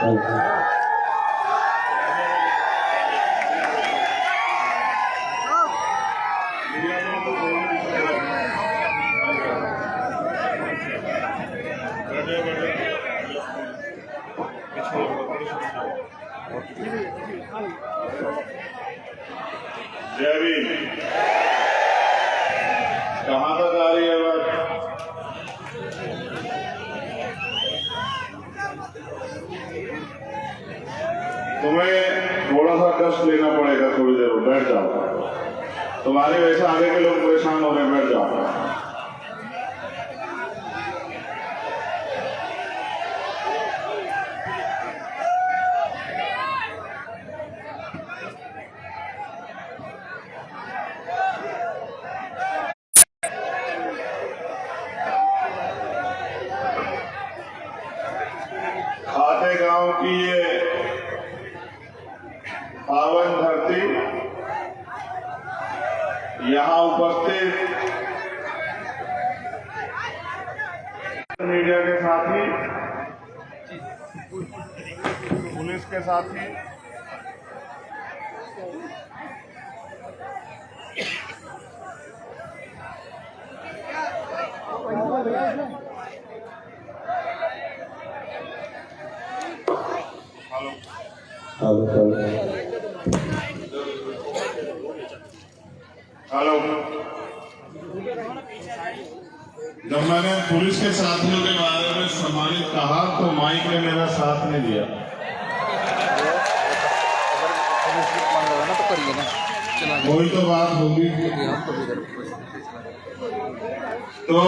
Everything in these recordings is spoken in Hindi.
जय भीम। कहाँ तक आ रही है बात? तुम्हें थोड़ा सा कष्ट लेना पड़ेगा, थोड़ी देर बैठ जाओ। तुम्हारे वैसे आगे के लोग परेशान हो रहे हैं, बैठ जाओ। खाते गांव की ये पावन धरती, यहाँ उपस्थित मीडिया के साथी, पुलिस के साथी, हेलो। जब मैंने पुलिस के साथियों के बारे में सम्मानित कहा तो माइक ने मेरा साथ नहीं दिया। वही तो बात होगी। तो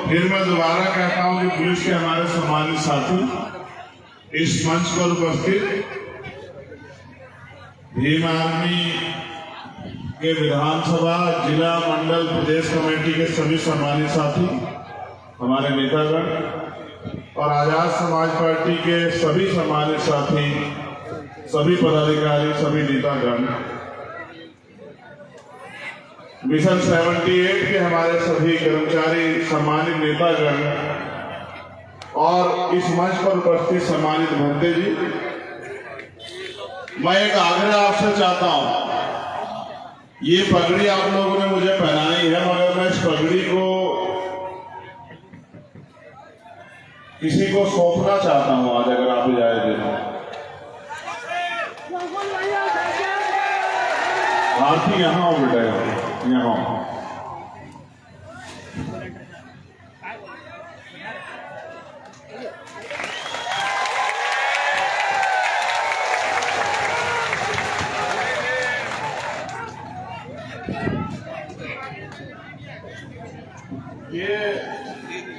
फिर मैं दोबारा कहता हूँ कि पुलिस के हमारे सम्मानित साथी, इस मंच पर उपस्थित भीम आर्मी के विधानसभा, जिला, मंडल, प्रदेश कमेटी के सभी सम्मानित साथी, हमारे नेतागण और आजाद समाज पार्टी के सभी सम्मानित साथी, सभी पदाधिकारी, सभी नेतागण, मिशन 78 के हमारे सभी कर्मचारी, सम्मानित नेतागण और इस मंच पर उपस्थित सम्मानित भंते जी, मैं एक आग्रह आपसे चाहता हूं। ये पगड़ी आप लोगों ने मुझे पहनाई है, मगर मैं इस पगड़ी को किसी को सौंपना चाहता हूं आज, अगर आप इजाजत दें। भारती यहाँ हो बेटा, यहाँ ये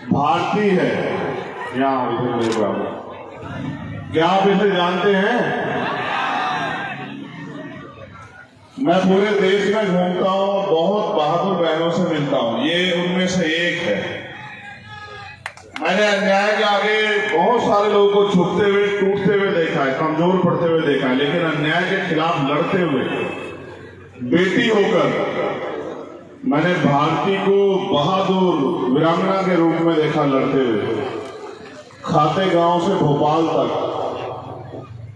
भारती है, यहाँ इधर मेरे बराबर। क्या आप इसे जानते हैं? मैं पूरे देश में घूमता हूँ, बहुत बहादुर बहनों से मिलता हूँ, ये उनमें से एक है। मैंने अन्याय के आगे बहुत सारे लोगों को झुकते हुए, टूटते हुए देखा है, कमजोर पड़ते हुए देखा है, लेकिन अन्याय के खिलाफ लड़ते हुए बेटी होकर मैंने भारती को बहादुर वीरांगना के रूप में देखा, लड़ते हुए खाते गांव से भोपाल तक।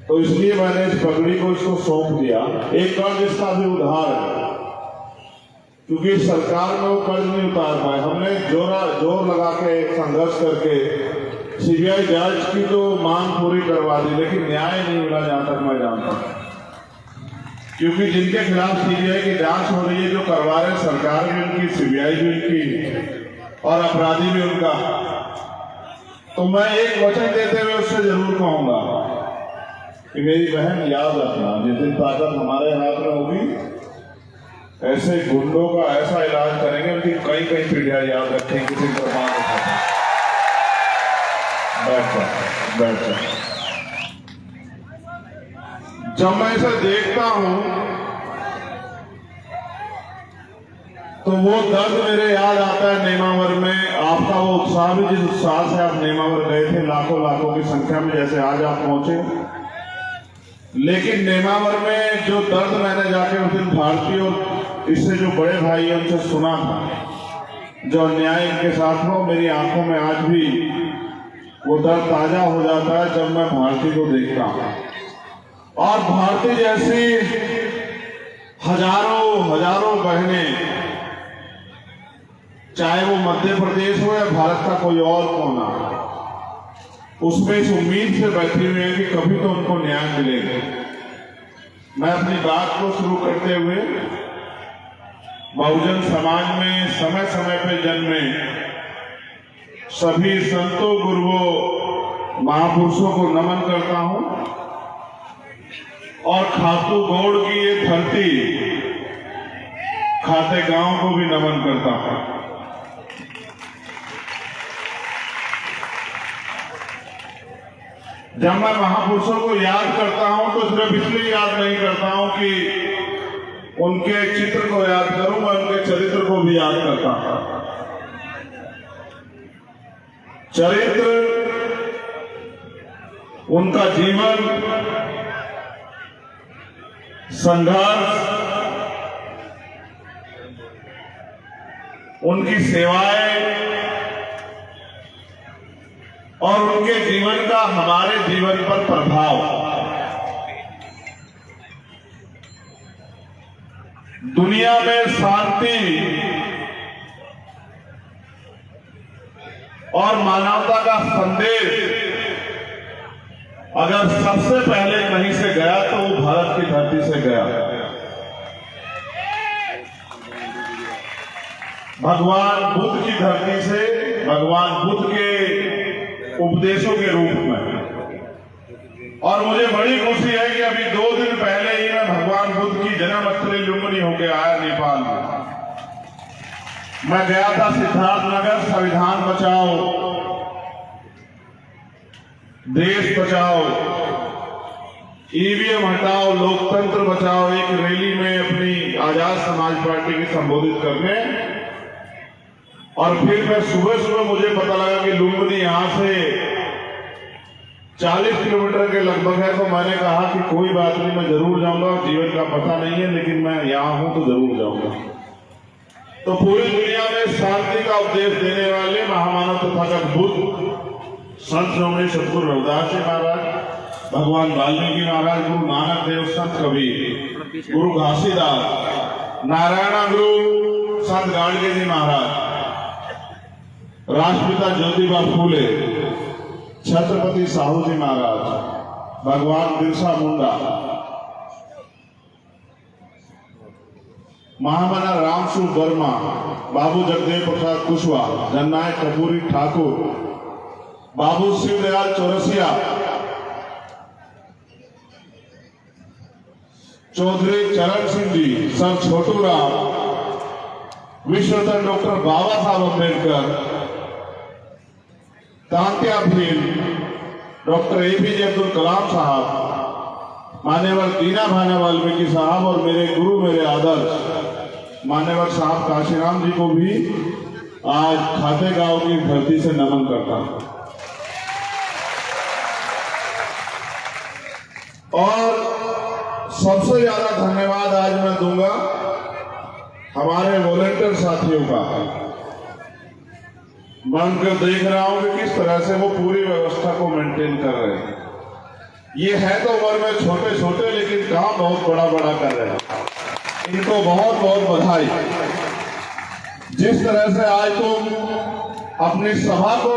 तो इसलिए मैंने इस पगड़ी को इसको सौंप दिया। एक कर्ज इसका भी उधार है, क्योंकि सरकार में वो कर्ज नहीं उतार पाए। हमने जोर लगा के संघर्ष करके सीबीआई जांच की तो मांग पूरी करवा दी, लेकिन न्याय नहीं मिला, जहां तक मैं जानता हूं। क्योंकि जिनके खिलाफ सीबीआई की जांच हो रही है, जो करवा रहे, सरकार भी उनकी, सीबीआई भी उनकी और अपराधी भी उनका। तो मैं एक वचन देते हुए उससे जरूर कहूंगा कि मेरी बहन याद रखना, जिस दिन ताकत हमारे हाथ में होगी, ऐसे गुंडों का ऐसा इलाज करेंगे, उनकी कई कई पीढ़ियां याद रखेंगे। किसी को मार बैठ जा। जब मैं इसे देखता हूं तो वो दर्द मेरे याद आता है नेमावर में। आपका वो उत्साह भी, जिस उत्साह से आप नेमावर गए थे, लाखों की संख्या में, जैसे आज आप पहुंचे। लेकिन नेमावर में जो दर्द मैंने जाके उस दिन भारती और इससे जो बड़े भाई हैं उनसे सुना था, जो अन्याय इनके साथ हो, मेरी आंखों में आज भी वो दर्द ताजा हो जाता है जब मैं भारती को देखता हूं। और भारती जैसी हजारों हजारों बहनें, चाहे वो मध्य प्रदेश हो या भारत का कोई और कोना, उसमें इस उम्मीद से बैठी हुई है कि कभी तो उनको न्याय मिलेगा। मैं अपनी बात को शुरू करते हुए बहुजन समाज में समय समय पर जन्मे सभी संतों, गुरुओं, महापुरुषों को नमन करता हूं और खातू गौड़ की ये धरती खाते गांव को भी नमन करता हूं। जब मैं महापुरुषों को याद करता हूं तो सिर्फ इसलिए याद नहीं करता हूं कि उनके चित्र को याद करूं, मैं उनके चरित्र को भी याद करता हूं। चरित्र, उनका जीवन, संघर्ष, उनकी सेवाएं और उनके जीवन का हमारे जीवन पर प्रभाव, दुनिया में शांति और मानवता का संदेश अगर सबसे पहले कहीं से गया तो वो भारत की धरती से गया। भगवान बुद्ध की धरती से, भगवान बुद्ध के उपदेशों के रूप में। और मुझे बड़ी खुशी है कि अभी 2 दिन पहले ही मैं भगवान बुद्ध की जन्मस्थली लुम्बिनी होकर आया नेपाल में। मैं गया था सिद्धार्थनगर। संविधान बचाओ, देश बचाओ, ईवीएम हटाओ, लोकतंत्र बचाओ एक रैली में अपनी आजाद समाज पार्टी की संबोधित करने। और फिर मैं सुबह सुबह मुझे पता लगा कि लुम्बिनी यहां से 40 किलोमीटर के लगभग है। तो मैंने कहा कि कोई बात नहीं, मैं जरूर जाऊंगा। जीवन का पता नहीं है लेकिन मैं यहां हूं तो जरूर जाऊंगा। तो पूरी दुनिया में शांति का उपदेश देने वाले महामानव तथागत बुद्ध, संत श्रोमणी सतगुरु रविदास जी महाराज, भगवान वाल्मीकि महाराज, गुरु नानक देव, संत कबीर, गुरु घासीदास, नारायण गुरु संत गाडगे जी महाराज, राष्ट्रपिता ज्योतिबा फूले, छत्रपति साहू जी महाराज, भगवान बिरसा मुंडा, महामना रामसु वर्मा, बाबू जगदेव प्रसाद कुशवाहा, जननायक कपूरी ठाकुर, बाबू शिवदयाल चौरसिया, चौधरी चरण सिंह जी, सर छोटू राम, विश्वरत्न डॉक्टर बाबा साहब अम्बेडकर, तांत्या भील, डॉक्टर एपीजे अब्दुल कलाम साहब, मान्यवर दीना भाना वाल्मीकि साहब और मेरे गुरु, मेरे आदर्श मान्यवर साहब काशीराम जी को भी आज खाते गांव की धरती से नमन करता हूं। और सबसे ज्यादा धन्यवाद आज मैं दूंगा हमारे वॉलंटियर साथियों का। मैं उनको देख रहा हूं कि किस तरह से वो पूरी व्यवस्था को मेंटेन कर रहे हैं। ये है तो उम्र में छोटे छोटे लेकिन काम बहुत बड़ा बड़ा कर रहे हैं। इनको बहुत बहुत बधाई। जिस तरह से आज तुम अपनी सभा को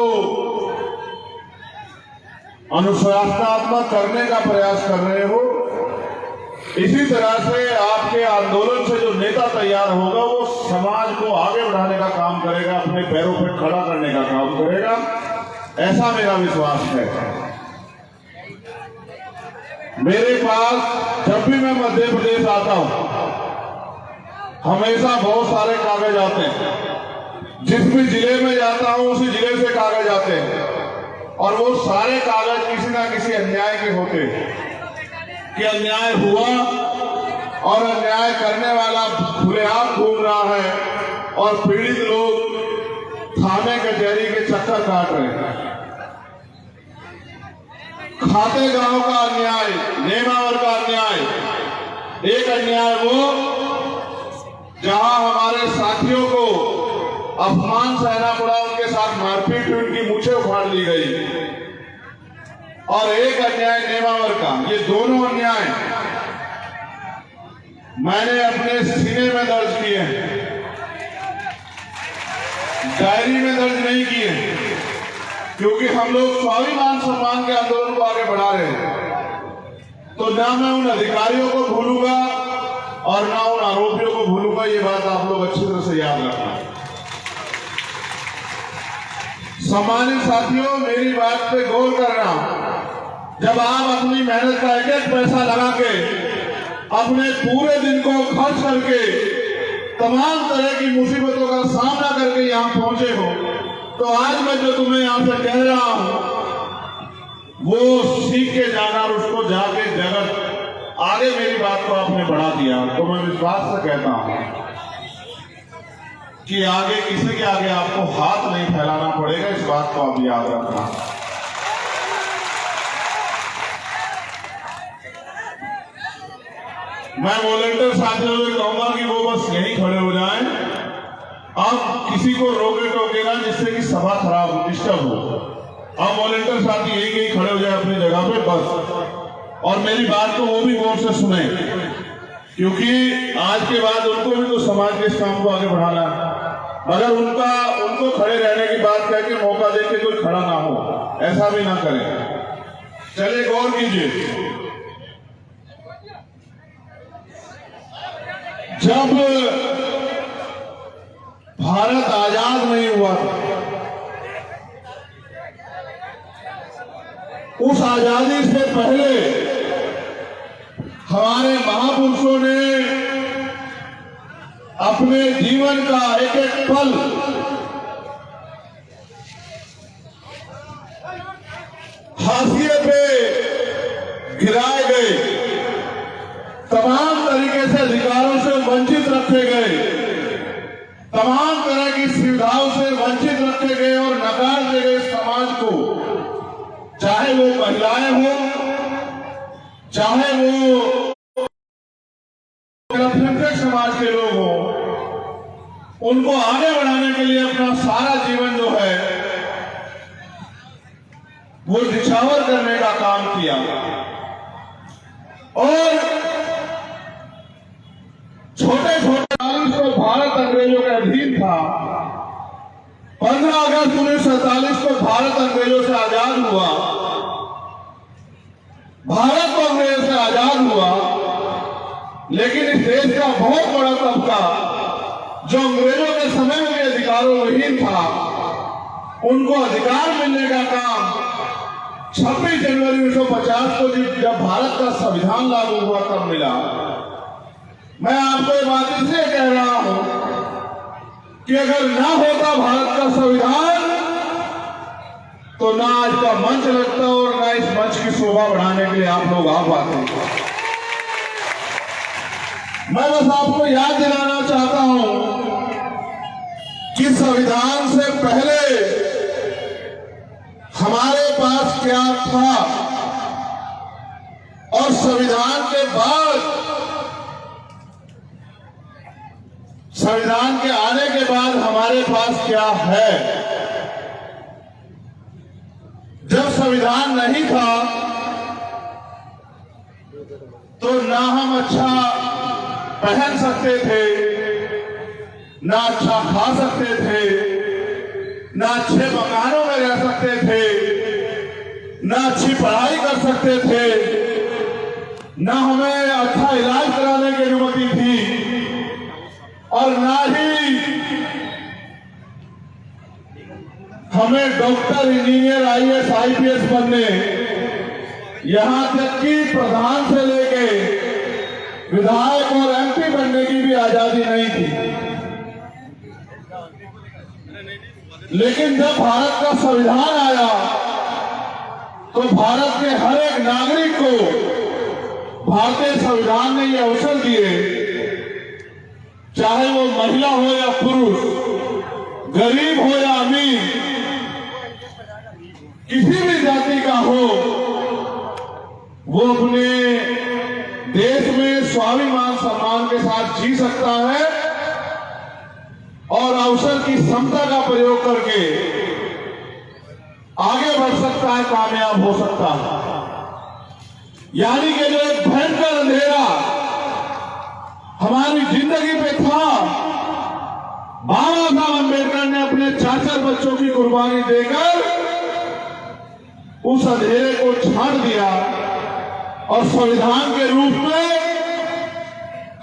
अनुशासनात्मक करने का प्रयास कर रहे हो, इसी तरह से आपके आंदोलन से जो नेता तैयार होगा वो समाज को आगे बढ़ाने का काम करेगा, अपने पैरों पर खड़ा करने का काम करेगा, ऐसा मेरा विश्वास है। मेरे पास जब भी मैं मध्य प्रदेश आता हूं हमेशा बहुत सारे कागज आते हैं। जिस भी जिले में जाता हूं उसी जिले से कागज आते हैं और वो सारे कागज किसी ना किसी अन्याय के होते हैं कि अन्याय हुआ और अन्याय करने वाला खुलेआम घूम रहा है और पीड़ित लोग थाने कचहरी के चक्कर काट रहे हैं। खाते गांव का अन्याय, नेमावर का अन्याय, एक अन्याय वो जहां हमारे साथियों को अपमान सहना पड़ा, उनके साथ मारपीट हुई, उनकी मूछें उखाड़ ली गई। और एक अन्याय नेमावर का, ये दोनों अन्याय मैंने अपने सीने में दर्ज किए हैं, डायरी में दर्ज नहीं किए, क्योंकि हम लोग स्वाभिमान सम्मान के आंदोलन को आगे बढ़ा रहे हैं। तो ना मैं उन अधिकारियों को भूलूंगा और ना उन आरोपियों को भूलूंगा, ये बात आप लोग अच्छी तरह से याद रखना। सम्मानित साथियों, मेरी बात पे गौर करना। जब आप अपनी मेहनत का एक एक पैसा लगा के अपने पूरे दिन को खर्च करके तमाम तरह की मुसीबतों का सामना करके यहाँ पहुंचे हो, तो आज मैं जो तुम्हें यहाँ से कह रहा हूं वो सीख के जाना और उसको जाके जगत आगे मेरी बात को आपने बढ़ा दिया। तो मैं विश्वास से कहता हूं कि आगे किसी के आगे आपको हाथ नहीं फैलाना पड़ेगा, इस बात को आप याद रखना। मैं वॉलंटियर साथियों से कहूंगा कि वो बस यहीं खड़े हो जाएं, अब किसी को रोके टोके ना जिससे कि सभा खराब हो, डिस्टर्ब हो। अब वॉलंटियर साथी यहीं खड़े हो जाए अपनी जगह पे बस, और मेरी बात को वो भी गौर से सुने, क्योंकि आज के बाद उनको भी तो समाज के इस काम को आगे बढ़ाना है। अगर उनको खड़े रहने की बात कह के मौका दे के कोई खड़ा ना हो, ऐसा भी ना करें। चलिए गौर कीजिए, जब भारत आजाद नहीं हुआ था, उस आजादी से पहले हमारे महापुरुषों ने अपने जीवन का एक एक पल हाशिए पे गिराए गए, तमाम तरीके से अधिकारों से वंचित रखे गए, तमाम तरह की सुविधाओं से वंचित रखे गए और नकार दिए गए समाज को, चाहे वो महिलाएं हो, चाहे वो अल्पसंख्यक समाज के लोग हो, उनको आगे बढ़ाने के लिए अपना सारा जीवन जो है वो निछावर करने का काम किया। और छोटे छोटे को भारत अंग्रेजों के अधीन था। 15 अगस्त 1947 को भारत अंग्रेजों से आजाद हुआ, भारत को अंग्रेजों से आजाद हुआ, लेकिन इस देश का बहुत बड़ा तबका जो अंग्रेजों के समय में भी अधिकारों विहीन था, उनको अधिकार मिलने का काम 26 जनवरी 1950 को जब भारत का संविधान लागू हुआ तब मिला। मैं आपको ये बात इसलिए कह रहा हूं कि अगर ना होता भारत का संविधान तो ना आज का मंच लगता और ना इस मंच की शोभा बढ़ाने के लिए आप लोग आ पाते। मैं बस आपको याद दिलाना चाहता हूं कि संविधान से पहले हमारे पास क्या था और संविधान के बाद, संविधान के आने के बाद हमारे पास क्या है। जब संविधान नहीं था तो ना हम अच्छा पहन सकते थे, ना अच्छा खा सकते थे, ना अच्छे मकानों में रह सकते थे, ना अच्छी पढ़ाई कर सकते थे, ना हमें अच्छा इलाज कराने की अनुमति थी, और ना ही हमें डॉक्टर, इंजीनियर, आईएएस, आईपीएस बनने, यहां तक कि प्रधान से लेके विधायक और एमपी बनने की भी आजादी नहीं थी। लेकिन जब भारत का संविधान आया तो भारत के हर एक नागरिक को भारतीय संविधान ने ये अवसर दिए, चाहे वो महिला हो या पुरुष, गरीब हो या अमीर, किसी भी जाति का हो, वो अपने देश में स्वाभिमान सम्मान के साथ जी सकता है और अवसर की समता का प्रयोग करके आगे बढ़ सकता है, कामयाब हो सकता है। यानी कि जो एक भयंकर अंधेरा हमारी जिंदगी पे था, बाबा साहब अम्बेडकर ने अपने 4 बच्चों की कुर्बानी देकर उस अंधेरे को छांट दिया और संविधान के रूप में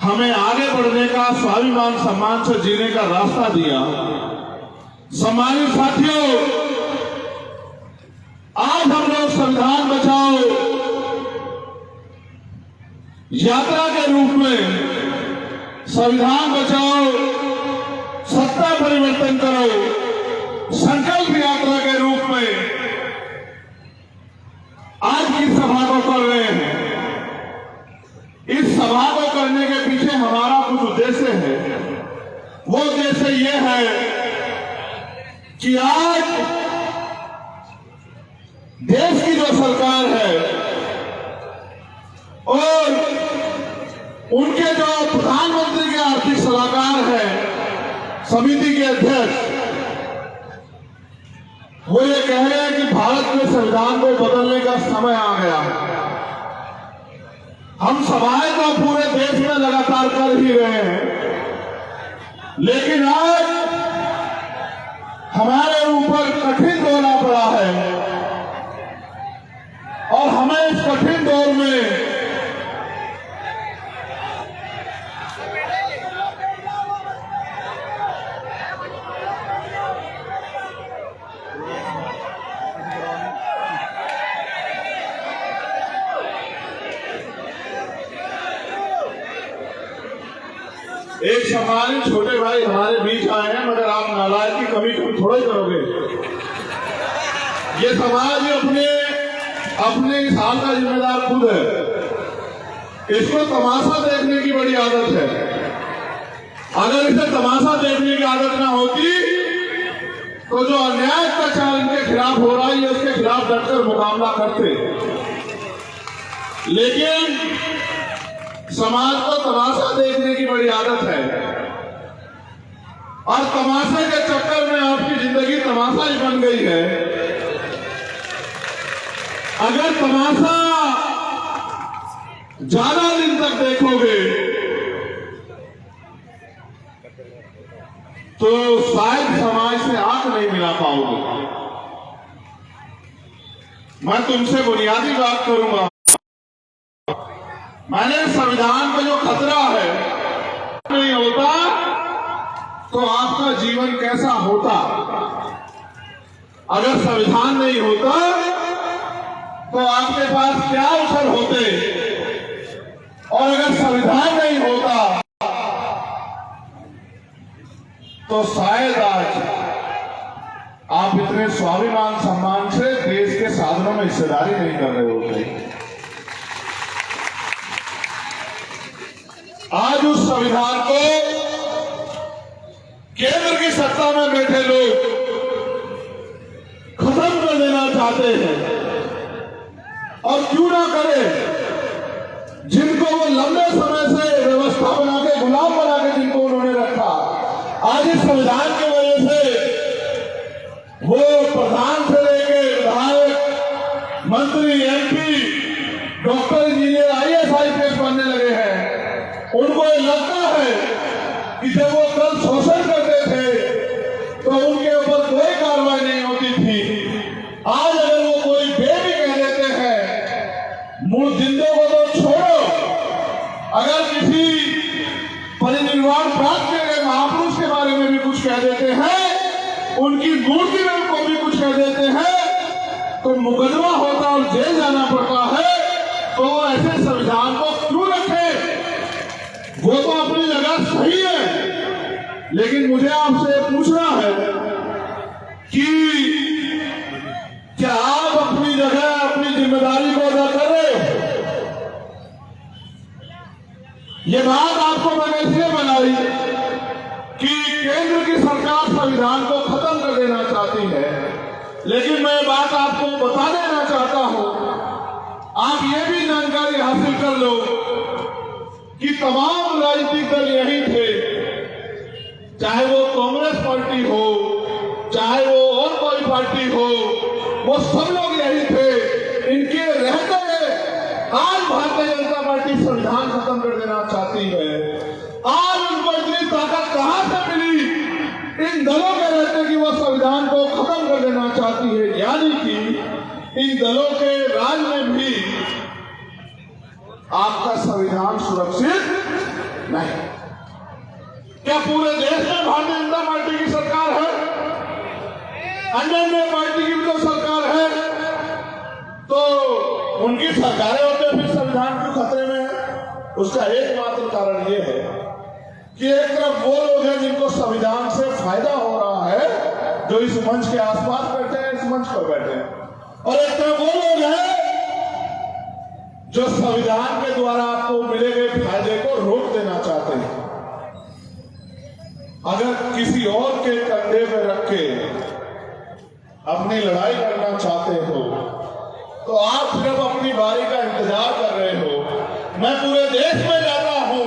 हमें आगे बढ़ने का, स्वाभिमान सम्मान से जीने का रास्ता दिया। सम्मानित साथियों, आज हम लोग संविधान बचाओ यात्रा के रूप में, संविधान बचाओ सत्ता परिवर्तन करो संकल्प यात्रा के रूप में आज की सभा को कर रहे हैं। इस सभा को करने के पीछे हमारा कुछ उद्देश्य है। वो उद्देश्य ये है कि आज देश की जो सरकार है और उनके जो प्रधानमंत्री के आर्थिक सलाहकार हैं, समिति के अध्यक्ष, वो ये कह रहे हैं कि भारत के संविधान को बदलने का समय आ गया है। हम सभाएं तो पूरे देश में लगातार कर ही रहे हैं, लेकिन आज हमारे ऊपर कठिन दौर आ पड़ा है और हमें इस कठिन दौर में एक सम्मानित छोटे भाई हमारे बीच आए हैं, मगर आप नालायक की कमी थोड़ा ही करोगे। ये समाज अपने इस हाल का जिम्मेदार खुद है। इसको तमाशा देखने की बड़ी आदत है। अगर इसे तमाशा देखने की आदत ना होती तो जो अन्याय अत्याचार इनके खिलाफ हो रहा है, उसके खिलाफ डटकर मुकाबला करते। लेकिन समाज को तमाशा देखने की बड़ी आदत है और तमाशे के चक्कर में आपकी जिंदगी तमाशा ही बन गई है। अगर तमाशा ज्यादा दिन तक देखोगे तो शायद समाज से आंख नहीं मिला पाओगे। मैं तुमसे बुनियादी बात करूंगा। मैंने संविधान का जो खतरा है नहीं होता तो आपका जीवन कैसा होता। अगर संविधान नहीं होता तो आपके पास क्या अवसर होते, और अगर संविधान नहीं होता तो शायद आज आप इतने स्वाभिमान सम्मान से देश के साधनों में हिस्सेदारी नहीं कर रहे होते। आज उस संविधान को केंद्र की सत्ता में बैठे लोग खत्म कर देना चाहते हैं। और क्यों ना करे, जिनको वो लंबे समय से व्यवस्था बना के, गुलाम बना के जिनको उन्होंने रखा, आज इस संविधान की वजह से वो प्रधान से लेके विधायक, मंत्री, MP, doctor, engineer, IAS, IPS बनने लगे हैं। उनको ये लगता है कि जब वो कल शोषण करते थे तो उनके ऊपर कोई कार्रवाई नहीं होती थी। आज अगर वो कोई बेबी कह देते हैं, मूल जिंदों को तो छोड़ो, अगर किसी परिनिर्वाण प्राप्त किए गए महापुरुष के बारे में भी कुछ कह देते हैं, उनकी मूर्ति में उनको भी कुछ कह देते हैं, तो मुकदमा होता और जेल जाना पड़ता है। तो ऐसे संविधान को क्यों रखे? वो तो अपनी जगह सही है, लेकिन मुझे आपसे पूछना है कि क्या आप अपनी जगह, अपनी जिम्मेदारी को अदा कर रहे हो? ये बात आपको मैंने इसलिए बनाई कि केंद्र की सरकार संविधान को खत्म कर देना चाहती है, लेकिन मैं बात आपको बता देना चाहता हूं, आप ये भी जानकारी हासिल कर लो कि तमाम राजनीतिक दल यही थे, चाहे वो कांग्रेस पार्टी हो, चाहे वो और कोई पार्टी हो, वो सब लोग यही थे। इनके रहते आज भारतीय जनता पार्टी संविधान खत्म कर देना चाहती है। आज उनको इतनी ताकत कहां से मिली इन दलों के रहते कि वो संविधान को खत्म कर देना चाहती है, यानी कि इन दलों के राज में भी आपका संविधान सुरक्षित नहीं। क्या पूरे देश में भारतीय जनता पार्टी की सरकार है? अन्य पार्टी की भी तो सरकार है, तो उनकी सरकारें होते फिर संविधान क्यों खतरे में है? उसका एकमात्र कारण यह है कि एक तरफ वो लोग हैं जिनको संविधान से फायदा हो रहा है, जो इस मंच के आसपास बैठे हैं, इस मंच पर बैठे हैं, और एक तरफ वो लोग हैं जो संविधान के द्वारा आपको मिले गए फायदे को रोक देना चाहते हैं। अगर किसी और के कंधे पे रख के अपनी लड़ाई करना चाहते हो तो आप सिर्फ अपनी बारी का इंतजार कर रहे हो। मैं पूरे देश में जाता हूं,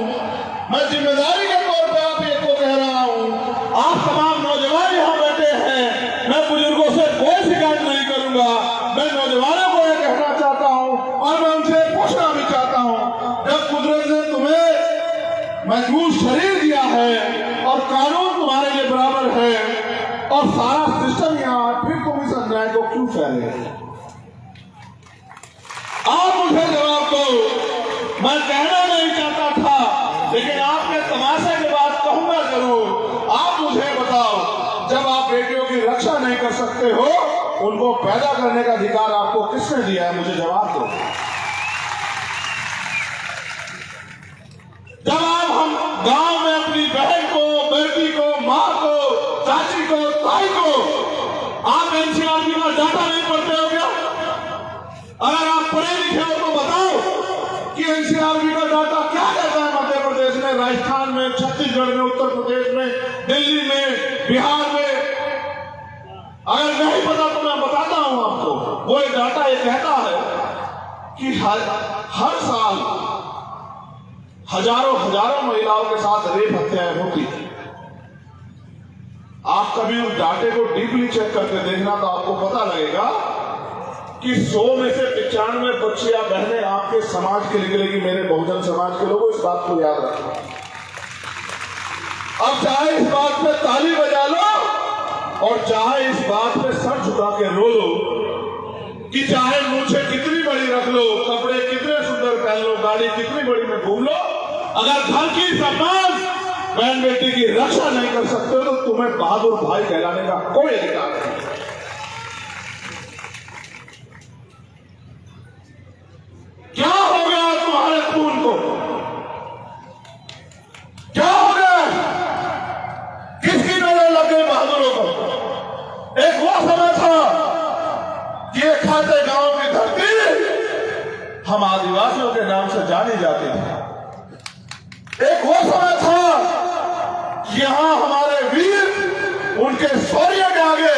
मैं जिम्मेदारी के तौर पे आप एक को कह रहा हूं, आप तमाम नौजवान यहां बैठे हैं, मैं बुजुर्गों से कोई शिकायत नहीं करूंगा। मैं नौजवानों को यह कहना चाहता हूं और मैं उनसे पूछना भी चाहता हूं, जब कुदरत ने तुम्हें मजबूत शरीर दिया है और कानून तुम्हारे लिए बराबर है और सारा सिस्टम यहाँ, फिर तुम इस अन्याय को क्यों फैले? आप मुझे जवाब दो। मैं कहना नहीं चाहता था, लेकिन आपके तमाशे के बाद कहूंगा जरूर। आप मुझे बताओ, जब आप बेटियों की रक्षा नहीं कर सकते हो, उनको पैदा करने का अधिकार आपको किसने दिया है? मुझे जवाब दो। जब आप हम गांव में अपनी बहन को, बेटी को, माँ को, चाची को, ताई को आप एनसीआरबी का डाटा नहीं पढ़ते हो क्या? अगर आप पढ़े लिखे हो तो बताओ कि एनसीआरबी का डाटा क्या कहता है मध्य प्रदेश में, राजस्थान में, छत्तीसगढ़ में, उत्तर प्रदेश में, दिल्ली में, बिहार में। अगर नहीं पता तो मैं बताता हूं आपको। वो एक डाटा ये कहता है कि हर साल हजारों महिलाओं के साथ रेप हत्याएं होती। आप कभी उस डाटे को डीपली चेक करके देखना तो आपको पता लगेगा कि 100 में से 95 बच्चियां बहनें आपके समाज के निकलेगी। मेरे बहुजन समाज के लोगों, इस बात को याद रखना। अब चाहे इस बात पे ताली बजा लो और चाहे इस बात पे सर झुका के रो लो कि चाहे मूछें कितनी बड़ी रख लो, कपड़े कितने सुंदर पहन लो, गाड़ी कितनी बड़ी में घूम लो, अगर घर की सरपंच बहन बेटी की रक्षा नहीं कर सकते हो तो तुम्हें बहादुर भाई कहलाने का कोई अधिकार नहीं। क्या हो गया तुम्हारे खून को? क्या हो गया? किसकी नजर लग गई बहादुरों को? एक वो समय था कि एक खाते गांव की धरती हम आदिवासियों के नाम से जानी जाती थी। एक वो समय था कि यहां हमारे वीर उनके शौर्य के आगे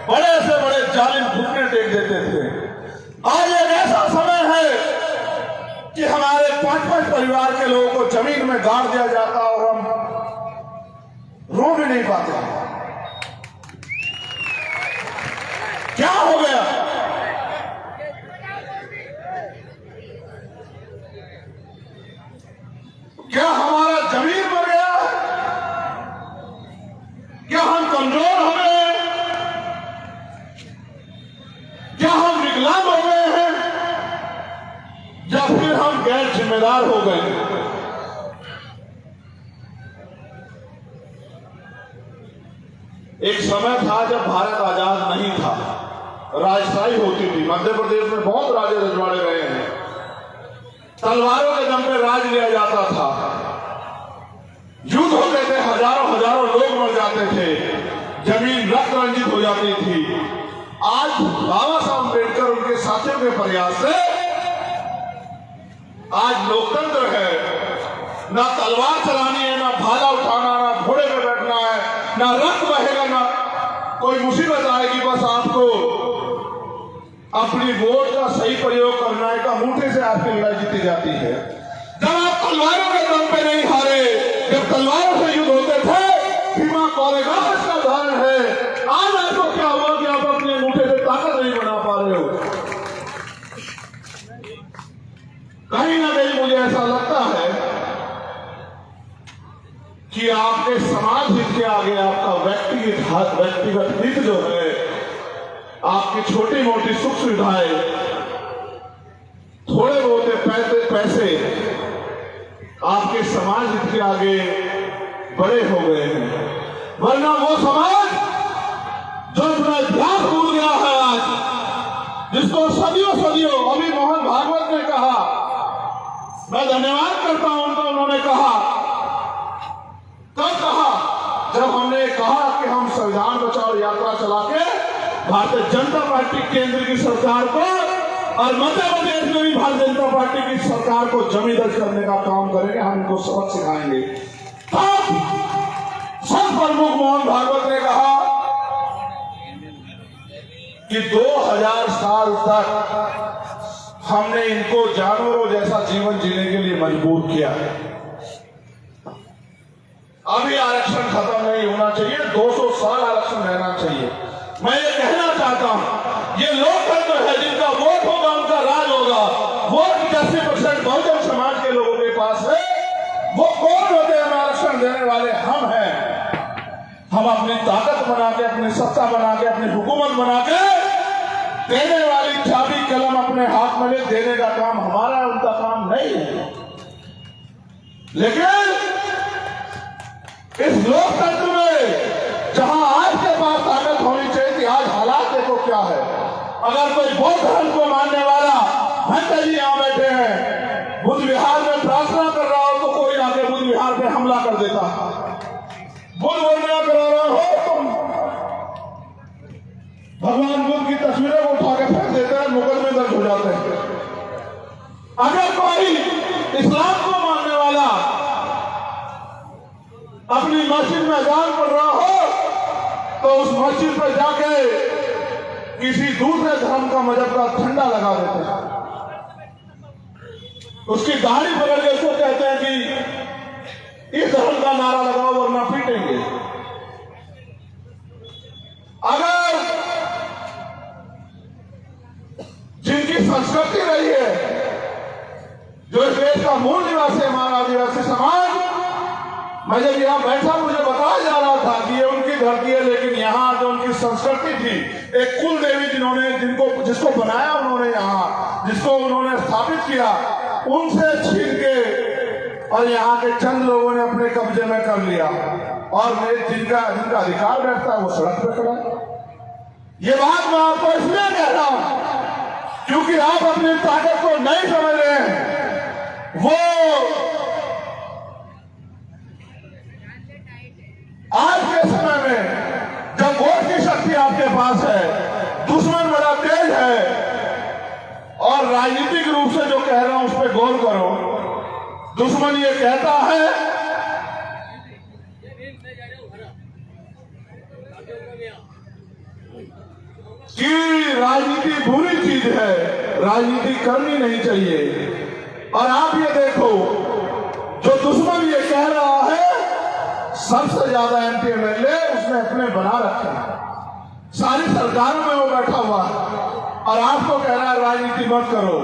बड़े से बड़े जालिम घुटने टेक देते थे। आज एक ऐसा समय है कि हमारे 5-5 परिवार के लोगों को जमीन में गाड़ दिया जाता और हम रो भी नहीं पाते। क्या हो गया? क्या हमारा जमीन मर गया? क्या हम कमजोर हो गए? क्या हम विकलांग हो गए हैं? या फिर हम गैर जिम्मेदार हो गए? एक समय था जब भारत आजाद नहीं था, राजशाही होती थी। मध्य प्रदेश में बहुत राजे रजवाड़े रहे हैं, तलवारों के दम पे राज लिया जाता था, युद्ध होते थे, हजारों लोग मर जाते थे, जमीन रक्त रंजित हो जाती थी। आज बाबा साहब अम्बेडकर उनके साथियों के प्रयास से आज लोकतंत्र है। ना तलवार चलानी है, ना भाला उठाना, ना घोड़े पे बैठना है, ना रक्त बहेगा, ना कोई मुसीबत आएगी। बस आपको अपनी वोट का सही प्रयोग करना है। का मुठे से आपकी लड़ाई जीती जाती है। जब आप तलवारों के दम पे नहीं हारे, जब तलवारों से युद्ध होते थे, भीमा कोरेगांव इसका उदाहरण है। आज आपको क्या हुआ कि आप अपने मुठे से ताकत आपके समाज हित के आगे आपका व्यक्तिगत हित जो है, आपकी छोटी मोटी सुख सुविधाएं, थोड़े बहुत पैसे आपके समाज हित के आगे बड़े हो गए हैं। वरना वो समाज जो अपना इतिहास भूल गया है आज, जिसको सदियों अभी मोहन भागवत ने कहा, मैं धन्यवाद करता हूं उनका, उन्होंने कहा, कब कहा? जब हमने कहा कि हम संविधान बचाओ यात्रा चला के भारतीय जनता पार्टी केंद्र की सरकार को और मध्य प्रदेश में भी भारतीय जनता पार्टी की सरकार को जमी दर्ज करने का काम करेंगे, हम इनको सबक सिखाएंगे। तब सब प्रमुख मोहन भागवत ने कहा कि 2000 साल तक हमने इनको जानवरों जैसा जीवन जीने के लिए मजबूर किया है। अभी आरक्षण खत्म नहीं होना चाहिए, 200 साल आरक्षण रहना चाहिए। मैं ये कहना चाहता हूं, ये लोकतंत्र है, जिनका वोट होगा उनका राज होगा। वोट 80% बहुजन समाज के लोगों के पास है। वो कौन होते हैं आरक्षण देने वाले? हम हैं। हम अपनी ताकत बना के, अपनी सत्ता बना के, अपनी हुकूमत बना के देने वाली चाबी कलम अपने हाथ में ले, देने का काम हमारा है, उनका काम नहीं है। लेकिन इस लोकतंत्र में जहां आपके पास ताकत होनी चाहिए थी, आज हालात देखो क्या है। अगर कोई बौद्ध धर्म को मानने वाला भक्त जी यहां बैठे हैं, बुद्ध विहार में प्रार्थना कर रहा हो तो कोई आके बुद्ध विहार पे हमला कर देता। बुद्ध वंदना करा रहा हो तुम, भगवान बुद्ध की तस्वीरें को उठा के फेंक देते हैं, मुकदमे दर्ज हो जाते हैं। अगर कोई इस्लाम को मानने वाला अपनी मस्जिद में अजान पढ़ रहा हो तो उस मस्जिद पर जाके किसी दूसरे धर्म का मजहब का झंडा लगा देते हैं, उसकी दाढ़ी पकड़ के उसको कहते हैं कि इस धर्म का नारा लगाओ वरना पीटेंगे। अगर जिनकी संस्कृति रही है, जो इस देश का मूल निवासी हमारा आदिवासी समाज, मैं जब यहाँ बैठा मुझे बताया जा रहा था कि ये उनकी धरती है, लेकिन यहाँ जो उनकी संस्कृति थी, एक कुल देवी जिसको बनाया उन्होंने, यहाँ जिसको उन्होंने स्थापित किया, उनसे छीन के और यहाँ के चंद लोगों ने अपने कब्जे में कर लिया। और जिनका अधिकार बैठता है वो सड़क पे खड़ा है। ये बात मैं आपको इसलिए कह रहा हूं क्योंकि आप अपनी ताकत को नहीं समझ रहे हैं। वो आज के समय में जब वोट की शक्ति आपके पास है, दुश्मन बड़ा तेज है, और राजनीतिक रूप से जो कह रहा हूं उस पर गौर करो। दुश्मन ये कहता है कि राजनीति बुरी चीज है, राजनीति करनी नहीं चाहिए। और आप ये देखो, जो दुश्मन ये कह रहा है, सबसे ज्यादा एमपी एमएलए उसने अपने बना रखे हैं, सारी सरकारों में वो बैठा हुआ है, और आपको कह रहा है राजनीति मत करो।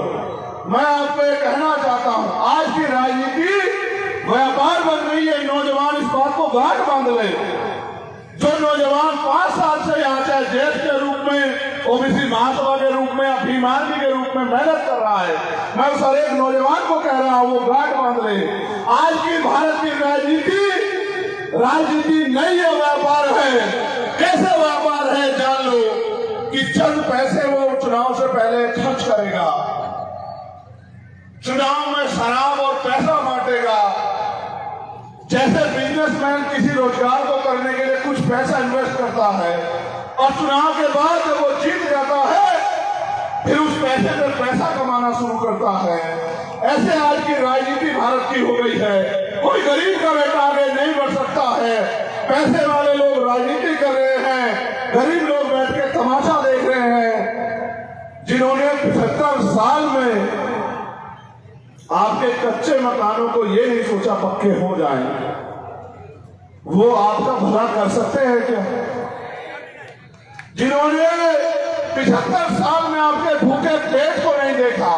मैं आपको ये कहना चाहता हूं, आज की राजनीति व्यापार बन गई है। नौजवान इस बात को गांठ बांध ले। जो नौजवान 5 साल से यहाँ चाहे जेठ के रूप में, ओबीसी महासभा के रूप में या भीम आर्मी के रूप में मेहनत कर रहा है, मैं उस हर एक नौजवान को कह रहा हूं वो गांठ बांध ले। आज की भारत की राजनीति नहीं है, व्यापार है। कैसे व्यापार है जान लो कि चंद पैसे वो चुनाव से पहले खर्च करेगा, चुनाव में शराब और पैसा बांटेगा। जैसे बिजनेसमैन किसी रोजगार को करने के लिए कुछ पैसा इन्वेस्ट करता है और चुनाव के बाद जब वो जीत जाता है फिर उस पैसे से पैसा कमाना शुरू करता है। ऐसे आज की राजनीति भारत की हो गई है। कोई गरीब का बेटा आगे नहीं बढ़ सकता है। पैसे वाले लोग राजनीति कर रहे हैं, गरीब लोग बैठ के तमाशा देख रहे हैं। जिन्होंने 75 साल में आपके कच्चे मकानों को ये नहीं सोचा पक्के हो जाएं, वो आपका भला कर सकते हैं क्या? जिन्होंने 75 साल में आपके भूखे पेट को नहीं देखा,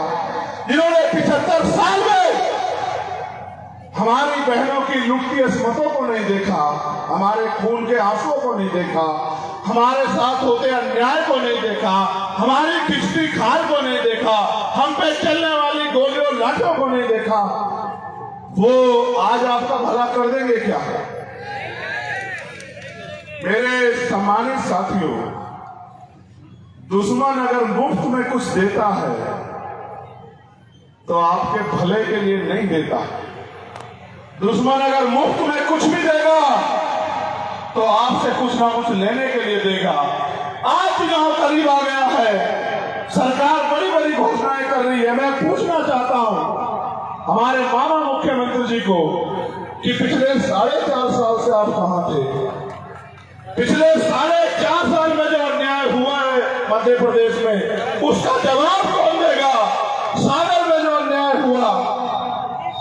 जिन्होंने 75 साल में हमारी बहनों की लुटती असमतों को नहीं देखा, हमारे खून के आंसुओं को नहीं देखा, हमारे साथ होते अन्याय को नहीं देखा, हमारी किश्ती खाल को नहीं देखा, हम पे चलने वाली गोलियों लाठों को नहीं देखा, वो आज आपका भला कर देंगे क्या? मेरे सम्मानित साथियों, दुश्मन अगर मुफ्त में कुछ देता है तो आपके भले के लिए नहीं देता। दुश्मन अगर मुफ्त में कुछ भी देगा तो आपसे कुछ ना कुछ लेने के लिए देगा। आज चुनाव करीब आ गया है, सरकार बड़ी बड़ी घोषणाएं कर रही है। मैं पूछना चाहता हूं हमारे माननीय मुख्यमंत्री जी को कि पिछले 4.5 साल से आप कहां थे? पिछले 4.5 साल में जो अन्याय हुआ है मध्य प्रदेश में, उसका जवाब कौन देगा? सागर में जो अन्याय हुआ,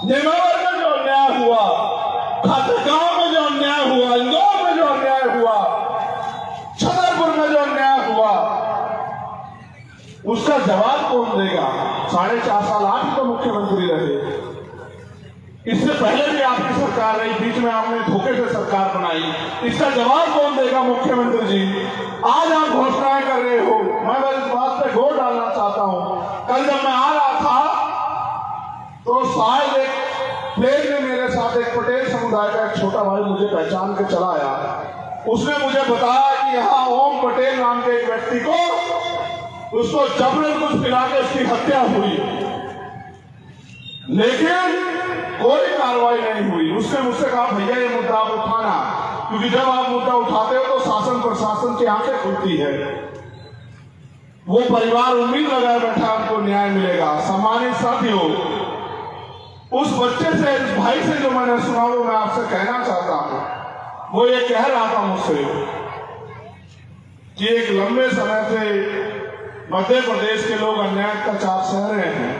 नेमावर में जो अन्याय हुआ, खातरगांव में जो अन्याय हुआ, इंदौर में जो अन्याय हुआ, छतरपुर में जो अन्याय हुआ, उसका जवाब कौन देगा? 4.5 साल आप ही तो मुख्यमंत्री रहे। इससे पहले भी आपकी सरकार रही, बीच में आपने धोखे से सरकार बनाई। इसका जवाब कौन देगा मुख्यमंत्री जी? आज आप घोषणाएं कर रहे हो, मैं बस इस बात पे जोर डालना चाहता हूं। कल जब मैं आ रहा था तो शायद एक प्लेन में मेरे साथ एक पटेल समुदाय का एक छोटा भाई मुझे पहचान के चला आया। उसने मुझे बताया कि यहाँ ओम पटेल नाम के एक व्यक्ति को उसको जबरन कुछ पिला के उसकी हत्या हुई, लेकिन कोई कार्रवाई नहीं हुई। उसने मुझसे कहा भैया ये मुद्दा आप उठाना, क्योंकि जब आप मुद्दा उठाते हो तो शासन प्रशासन की आंखें खुलती है। वो परिवार उम्मीद लगाए बैठा आपको न्याय मिलेगा। सम्मानित साथियों, उस बच्चे से, उस भाई से जो मैंने सुना वो मैं आपसे कहना चाहता हूं। वो ये कह रहा था मुझसे कि एक लंबे समय से मध्य प्रदेश के लोग अन्याय अत्याचार सह रहे हैं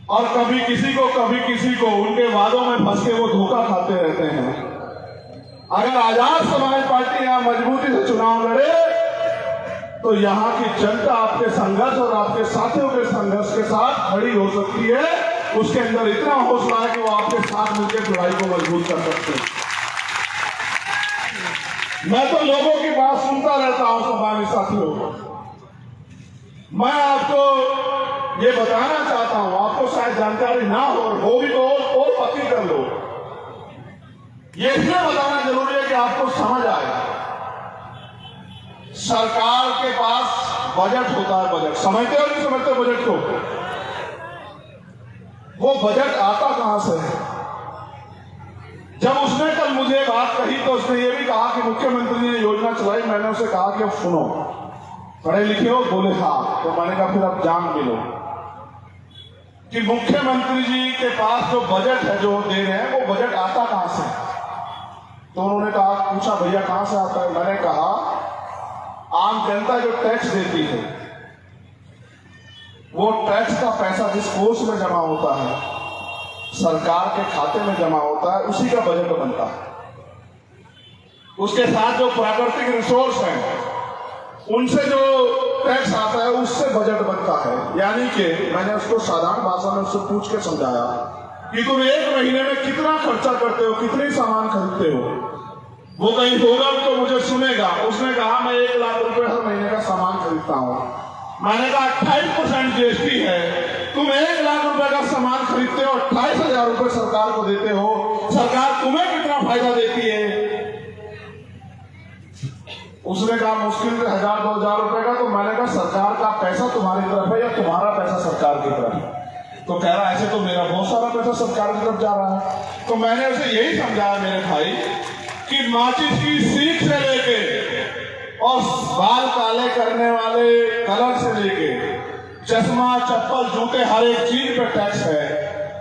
और कभी किसी को उनके वादों में फंस के वो धोखा खाते रहते हैं। अगर आजाद समाज पार्टी यहाँ मजबूती से चुनाव लड़े तो यहाँ की जनता आपके संघर्ष और आपके साथियों के संघर्ष के साथ खड़ी हो सकती है। उसके अंदर इतना हौसला है कि वो आपके साथ मिलकर लड़ाई को मजबूत कर सकते हैं। मैं तो लोगों की बात सुनता रहता हूं सम्मानित साथियों। मैं आपको ये बताना चाहता हूं, आपको शायद जानकारी ना हो भी तो और पक्की कर लो। ये इसलिए बताना जरूरी है कि आपको समझ आए। सरकार के पास बजट होता है, बजट समझते हो नहीं समझते बजट को? वो बजट आता कहां से है? जब उसने कल मुझे बात कही तो उसने ये भी कहा कि मुख्यमंत्री ने योजना चलाई। मैंने उसे कहा कि अब सुनो, पढ़े लिखे हो? बोले हाँ। तो मैंने कहा फिर अब जान मिलो कि मुख्यमंत्री जी के पास जो बजट है जो दे रहे हैं वो बजट आता कहां से? तो उन्होंने कहा, पूछा भैया कहां से आता है? मैंने कहा आम जनता जो टैक्स देती है वो टैक्स का पैसा जिस कोष में जमा होता है, सरकार के खाते में जमा होता है, उसी का बजट बनता है। उसके साथ जो प्राकृतिक रिसोर्स हैं उनसे जो टैक्स आता है उससे बजट बनता है। यानी कि मैंने उसको साधारण भाषा में उससे पूछ के समझाया कि तुम एक महीने में कितना खर्चा करते हो, कितने सामान खरीदते हो? वो कहीं होगा भी तो मुझे सुनेगा। उसने कहा मैं 1 लाख रुपए हर महीने का सामान खरीदता हूँ। मैंने कहा 28% जीएसटी है, तुम 1 लाख रुपए का सामान खरीदते हो, 28,000 रुपए सरकार को देते हो, सरकार तुम्हें कितना फायदा देती है? उसने कहा मुश्किल से 1,000-2,000 रुपए का। तो मैंने कहा सरकार का पैसा तुम्हारी तरफ है या तुम्हारा पैसा सरकार की तरफ है? तो कह रहा ऐसे तो मेरा बहुत सारा पैसा सरकार की तरफ जा रहा है। तो मैंने उसे यही समझाया मेरे भाई कि माचिस की सीख से लेके और बाल काले करने वाले कलर से लेके चश्मा, चप्पल, जूते, हर एक चीज पे टैक्स है।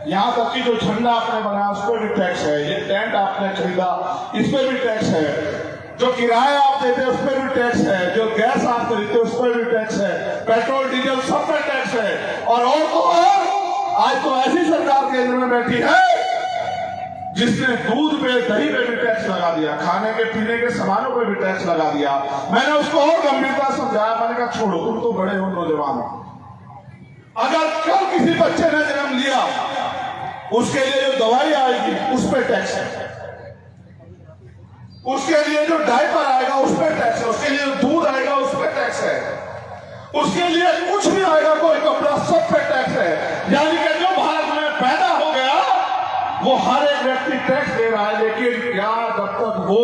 यहाँ तक कि जो झंडा आपने बनाया उस पर भी टैक्स है, ये टेंट आपने खरीदा इस पर भी टैक्स है, जो किराया आप देते हैं उस पर भी टैक्स है, जो गैस आप खरीदते उस पर भी टैक्स है, पेट्रोल डीजल सब पे टैक्स है। और तो आज तो ऐसी सरकार केंद्र में बैठी है जिसने दूध पे, दही पे भी टैक्स लगा दिया, खाने के पीने के सामानों पे भी टैक्स लगा दिया। मैंने उसको और गंभीरता समझाया। मैंने कहा छोड़ो, तुम तो बड़े हो, नौजवान हो। अगर कल किसी बच्चे ने जन्म लिया उसके लिए जो दवाई आएगी उस पर टैक्स है, उसके लिए जो डायपर आएगा उस पर टैक्स है, उसके लिए जो दूध आएगा उस पर टैक्स है, उसके लिए कुछ भी आएगा कोई कपड़ा सब पे टैक्स है। यानी कि जो भारत में पैदा हो गया वो हर एक व्यक्ति टैक्स दे रहा है, लेकिन क्या जब तक वो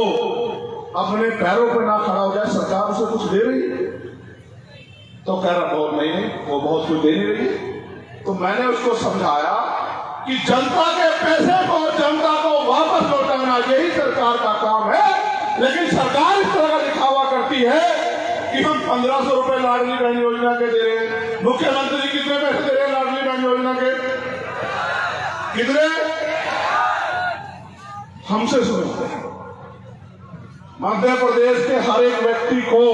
अपने पैरों पर ना खड़ा हो जाए सरकार उसे कुछ दे रही है? तो कह रहा बहुत नहीं, वो बहुत कुछ दे नहीं रही। तो मैंने उसको समझाया कि जनता के पैसे को जनता को वापस लौटाना यही सरकार का काम है, लेकिन सरकार इस तरह का दिखावा करती है कि हम 1500 रुपए लाडली बहन योजना के दे रहे हैं। मुख्यमंत्री कितने पैसे दे रहे हैं लाडली बहन योजना के? कितने? हमसे सुनो, मध्य प्रदेश के हर एक व्यक्ति को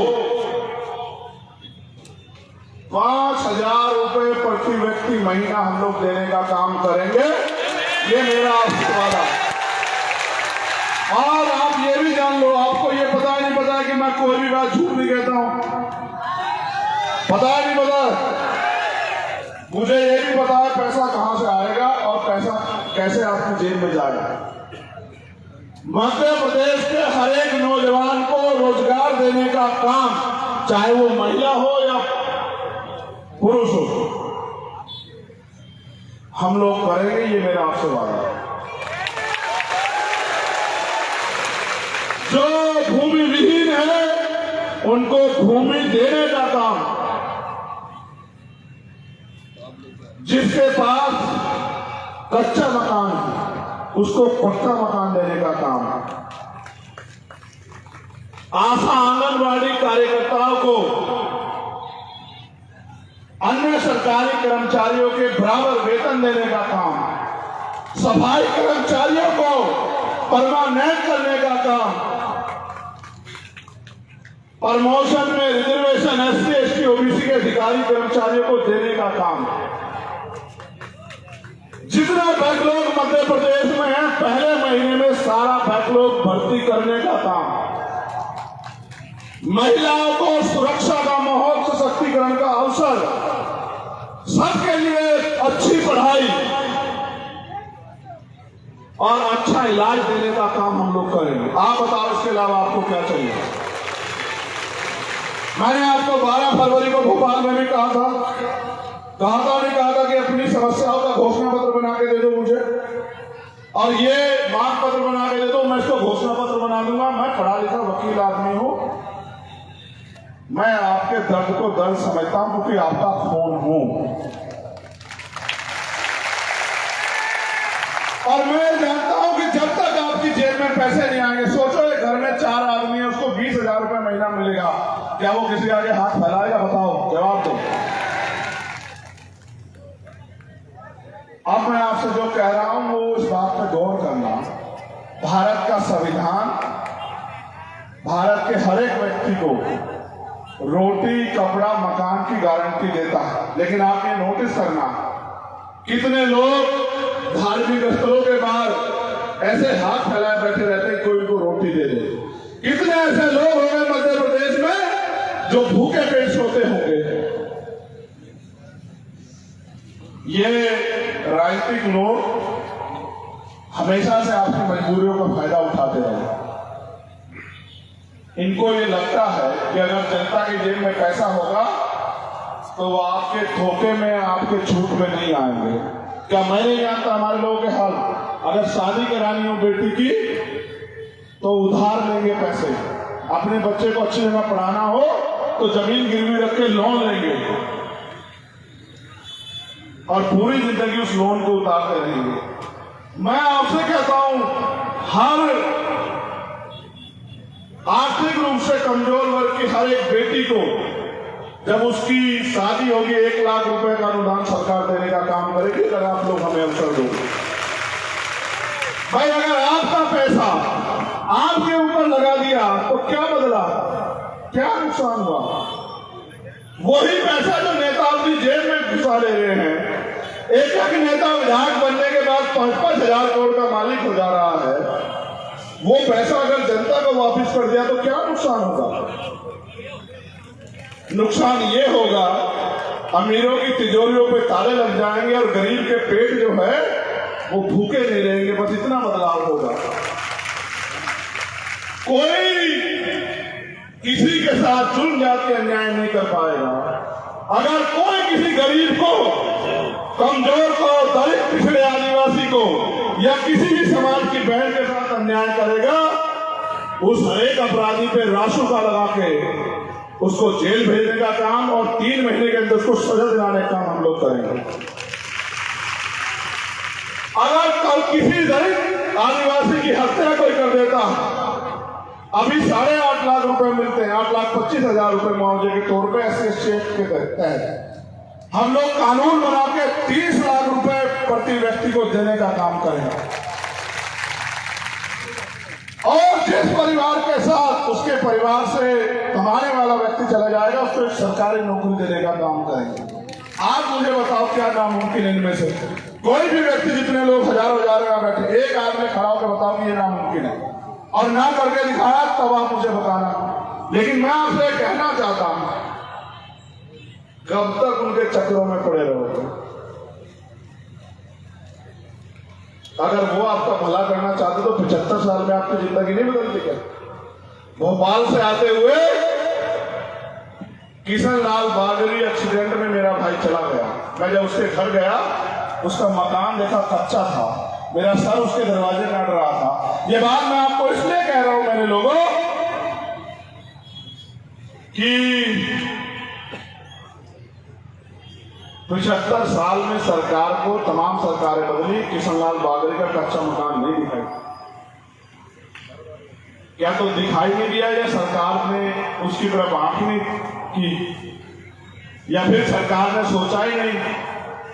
5000 रुपए प्रति व्यक्ति महीना हम लोग देने का काम करेंगे, ये मेरा आपसे वादा। और आप ये भी जान लो, आपको ये पता नहीं पता कि मैं कोई भी बात झूठ नहीं कहता हूं, पता नहीं पता, मुझे ये भी पता है पैसा कहां से आएगा और पैसा कैसे आपकी जेब में जाएगा। मध्य प्रदेश के हर एक नौजवान को रोजगार देने का काम, चाहे वो महिला हो या पुरुष हो, हम लोग करेंगे, ये मेरा आपसे वादा है। जो भूमि विहीन है उनको भूमि देने का काम, जिसके पास कच्चा मकान है उसको पक्का मकान देने का काम, आशा आंगनवाड़ी कार्यकर्ताओं को अन्य सरकारी कर्मचारियों के बराबर वेतन देने का काम, सफाई कर्मचारियों को परमानेंट करने का काम, प्रमोशन में रिजर्वेशन एससी एसटी ओबीसी के अधिकारी कर्मचारियों को देने का काम, जितना बैकलॉग मध्य प्रदेश में है पहले महीने में सारा बैकलॉग भर्ती करने का काम, महिलाओं को सुरक्षा का माहौल, सशक्तिकरण का अवसर, सबके लिए अच्छी पढ़ाई और अच्छा इलाज देने का काम हम लोग करेंगे। आप बताओ इसके अलावा आपको क्या चाहिए? मैंने आपको 12 फरवरी को भोपाल में भी कहा था कि अपनी समस्याओं का घोषणा पत्र बना के दे दो मुझे, और ये मांग पत्र बना के दे दो, मैं इसको घोषणा पत्र बना दूंगा। मैं पढ़ा लिखा वकील आदमी हूं, मैं आपके दर्द को दर्द समझता हूं क्योंकि आपका खून हूं, और मैं जानता हूं कि जब तक आपकी जेब में पैसे नहीं आएंगे, सोचो एक घर में 4 आदमी है, उसको 20,000 रुपए महीना मिलेगा, क्या वो किसी आगे हाथ फैलाएगा? बताओ, जवाब दो। अब मैं आपसे जो कह रहा हूं वो इस बात पर गौर करना, भारत का संविधान भारत के हर एक व्यक्ति को रोटी, कपड़ा, मकान की गारंटी देता है, लेकिन आप ये नोटिस करना कितने लोग धार्मिक स्थलों के बाहर ऐसे हाथ फैलाए बैठे रहते हैं कोई उनको रोटी दे दे। कितने ऐसे लोग होंगे मध्य प्रदेश में जो भूखे पेट सोते होंगे। ये राजनीतिक लोग हमेशा से आपकी मजबूरियों का फायदा उठाते रहे। इनको ये लगता है कि अगर जनता की जेब में पैसा होगा तो वो आपके धोखे में, आपके छूट में नहीं आएंगे। क्या मैं नहीं जानता हमारे लोगों के हाल? अगर शादी करानी हो बेटी की तो उधार लेंगे पैसे, अपने बच्चे को अच्छी जगह पढ़ाना हो तो जमीन गिरवी रख के लोन लेंगे और पूरी जिंदगी उस लोन को उतारते रहेंगे। मैं आपसे कहता हूं, हर आर्थिक रूप से कमजोर वर्ग की हर एक बेटी को जब उसकी शादी होगी 1 लाख रुपए का अनुदान सरकार देने का काम करेगी, अगर आप लोग हमें अवसर दोगे। भाई अगर आपका पैसा आपके ऊपर लगा दिया तो क्या बदला, क्या नुकसान हुआ? वही पैसा जो नेता अपनी जेब में घुसा ले रहे हैं, एक नेता विधायक बनने के बाद 5-5 हजार करोड़ का मालिक हो जा रहा है, वो पैसा अगर जनता को वापस कर दिया तो क्या नुकसान होगा? नुकसान ये होगा, अमीरों की तिजोरियों पे ताले लग जाएंगे और गरीब के पेट जो है वो भूखे नहीं रहेंगे, बस इतना बदलाव होगा। कोई किसी के साथ जुल्म जाति अन्याय नहीं कर पाएगा। अगर कोई किसी गरीब को, कमजोर को, दलित, पिछड़े, आदिवासी को या किसी भी समाज की बहन के साथ अन्याय करेगा, उस हरेक अपराधी पे रासुका लगा के उसको जेल भेजने का काम और 3 महीने के अंदर उसको सजा दिलाने का काम हम लोग करेंगे। अगर कल किसी दलित आदिवासी की हत्या कोई कर देता, अभी 8.5 लाख रुपए मिलते हैं, 8,25,000 रुपए मुआवजे के तौर पे SC/ST के तहत हम लोग कानून बना के 30 लाख रुपए प्रति व्यक्ति को देने का काम करेंगे। और जिस परिवार के साथ उसके परिवार से कमाने वाला व्यक्ति चला जाएगा, उसको एक सरकारी नौकरी देने का काम करेंगे। आप मुझे बताओ क्या नामुमकिन है इनमें से? कोई भी व्यक्ति, जितने लोग हजारों यहाँ बैठे, एक आदमी खड़ा होकर बताओ कि ये नामुमकिन है, और ना करके दिखाया तब आप मुझे बताना। लेकिन मैं आपसे कहना चाहता हूं, कब तक उनके चक्रों में पड़े रहोगे? अगर वो आपका भला करना चाहते तो 75 साल में आपकी जिंदगी नहीं बदलती क्या? भोपाल से आते हुए किशन लाल बागरी एक्सीडेंट में मेरा भाई चला गया। मैं जब उसके घर गया, उसका मकान देखा कच्चा था, मेरा सर उसके दरवाजे में अड़ रहा था। ये बात मैं आपको इसलिए कह रहा हूं मेरे लोगों कि 75 साल में सरकार को तमाम सरकारें बदली, किशन लाल बागरी का कच्चा मकान नहीं दिखाई। क्या तो दिखाई नहीं दिया, या सरकार ने उसकी तरफ आंख नहीं की, या फिर सरकार ने सोचा ही नहीं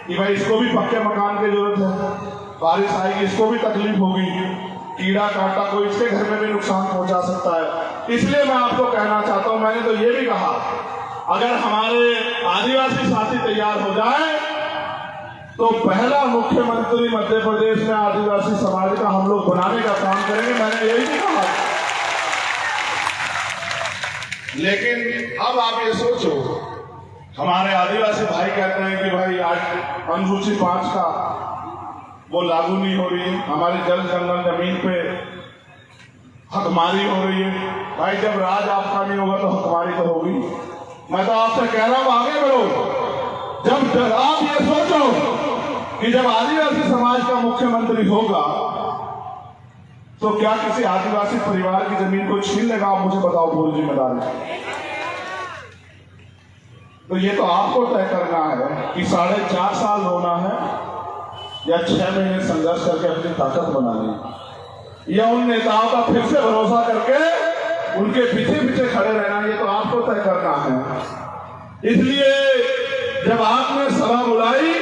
कि भाई इसको भी पक्के मकान की जरूरत है, बारिश आएगी इसको भी तकलीफ होगी, कीड़ा काटा कोई इसके घर में भी नुकसान पहुंचा सकता है। इसलिए मैं आपको कहना चाहता हूं, मैंने तो ये भी कहा, अगर हमारे आदिवासी साथी तैयार हो जाए तो पहला मुख्यमंत्री मध्य प्रदेश में आदिवासी समाज का हम लोग बनाने का काम करेंगे। मैंने यही भी कहा। लेकिन अब आप ये सोचो, हमारे आदिवासी भाई कहते हैं कि भाई आज अनुसूची 5 का वो लागू नहीं हो रही है, हमारी जल जंगल जमीन पे हकमारी हो रही है। भाई जब राज आपका नहीं होगा तो हकमारी तो होगी। मैं तो आपसे कह रहा हूं आगे बढ़ो। जब आप ये सोचो कि जब आदिवासी समाज का मुख्यमंत्री होगा तो क्या किसी आदिवासी परिवार की जमीन को छीन लेगा? आप मुझे बताओ, पूरी जिम्मेदारी। तो ये तो आपको तय करना है कि 4.5 साल रोना है या 6 महीने संघर्ष करके अपनी ताकत बनानी है, या उन नेताओं का फिर से भरोसा करके उनके पीछे पीछे खड़े रहना। ये तो आपको तय करना है। इसलिए जब आपने सभा बुलाई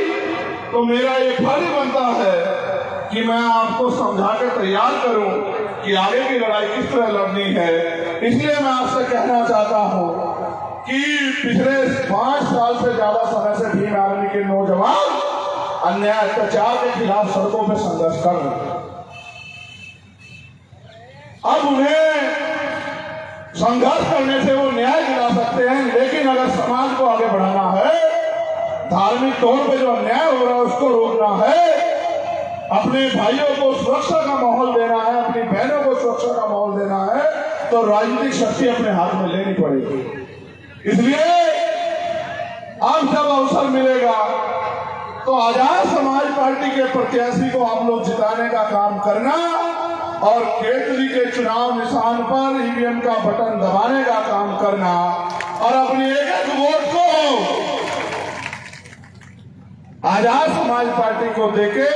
तो मेरा ये फर्ज बनता है कि मैं आपको समझा के तैयार करूं कि आगे की लड़ाई किस तरह लड़नी है। इसलिए मैं आपसे कहना चाहता हूं कि पिछले 5 साल से ज्यादा समय से भीम आर्मी के नौजवान अन्याय अत्याचार के खिलाफ सड़कों पर संघर्ष कर रहे हैं। अब उन्हें संघर्ष करने से वो न्याय दिला सकते हैं, लेकिन अगर समाज को आगे बढ़ाना है, धार्मिक तौर पे जो अन्याय हो रहा है उसको रोकना है, अपने भाइयों को सुरक्षा का माहौल देना है, अपनी बहनों को सुरक्षा का माहौल देना है, तो राजनीतिक शक्ति अपने हाथ में लेनी पड़ेगी। इसलिए अब जब अवसर मिलेगा तो आजाद समाज पार्टी के प्रत्याशी को आप लोग जिताने का काम करना और केतली के चुनाव निशान पर ईवीएम का बटन दबाने का काम करना और अपनी एक वोट को आजाद समाज पार्टी को देके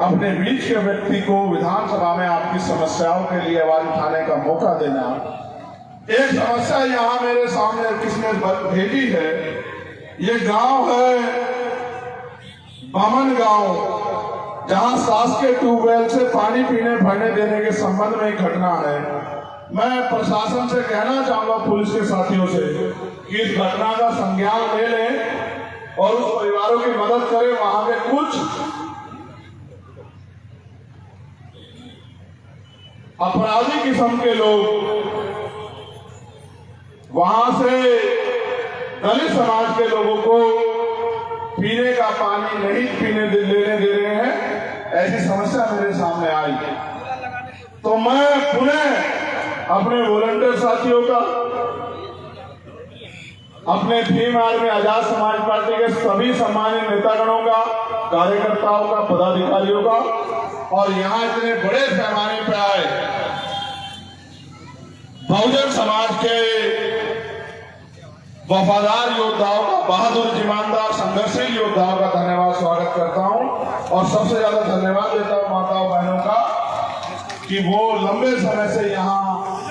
अपने बीच के व्यक्ति को विधानसभा में आपकी समस्याओं के लिए आवाज उठाने का मौका देना। एक समस्या यहाँ मेरे सामने किसने भेजी है, ये गांव है बामन गांव, जहां शासकीय ट्यूबवेल से पानी पीने भरने देने के संबंध में एक घटना है। मैं प्रशासन से कहना चाहूंगा, पुलिस के साथियों से, कि इस घटना का संज्ञान ले लें और उस परिवारों की मदद करें। वहां के कुछ अपराधी किस्म के लोग वहां से दलित समाज के लोगों को पीने का पानी नहीं लेने दे रहे हैं, ऐसी समस्या मेरे सामने आई, तो मैं पुनः अपने वॉलंटियर साथियों का, अपने भीम आर्मी आजाद समाज पार्टी के सभी सम्मानित नेतागणों का, कार्यकर्ताओं का, पदाधिकारियों का और यहाँ इतने बड़े पैमाने पर आए बहुजन समाज के वफादार योद्धाओं का, बहादुर ईमानदार संघर्षशील योद्धाओं का धन्यवाद स्वागत करता हूं। और सबसे ज्यादा धन्यवाद देता हूं माताओं बहनों का कि वो लंबे समय से यहाँ